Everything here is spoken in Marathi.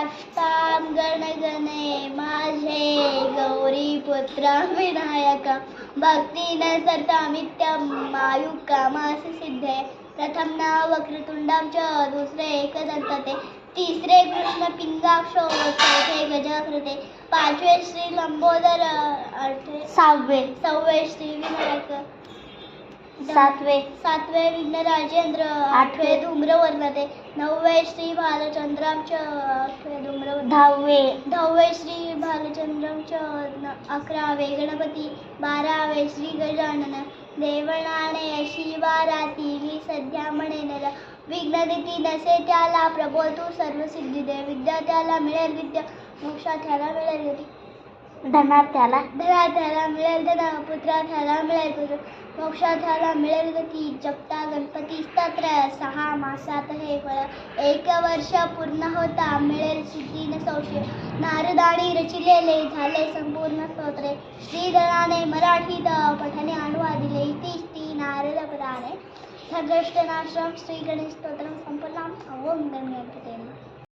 काष्टां गणगणे माझे गौरीपुत्र विनायक भक्तीन सर्वमित्यं मायुकामास सिद्धे प्रथम नाम वक्रतुंडां च दुसरे एकदंतते तिसरे कृष्ण पिंगाक्षो चौथे गजकृते पाचवे श्री लंबोदर सहावे श्री विनायक सातवे विघ्न राजेंद्र आठवे धूम्रवर्णते नववे श्री भालचंद्राम च दहावे श्री भालचंद्राम च अकरावे गणपती बारावे श्री गजानन देवळाने शिवाराती मी सध्या म्हणेन विघ्नदिती नसे त्याला प्रभो तू सर्व सिद्धी दे विद्या त्याला मिळेल विद्या मोक्षा त्याला मिळेल गती धनात त्याला मिळेल धन पुत्रात त्याला मिळेल पुत्र मोक्षात त्याला मिळेल गती जपता गणपती स्तोत्र 6 मासात हे फळ 1 वर्ष पूर्ण होता मिळेल सिद्धी न संशय नारदानी रचिलेले झाले संपूर्ण स्तोत्रे श्रीधराने मराठीत पठणे अनुवादिले इति नारद पुराणे खगोष्ठनाश्रम श्री गणेश स्तोत्रम संपन्नम ओम गणपते नमः.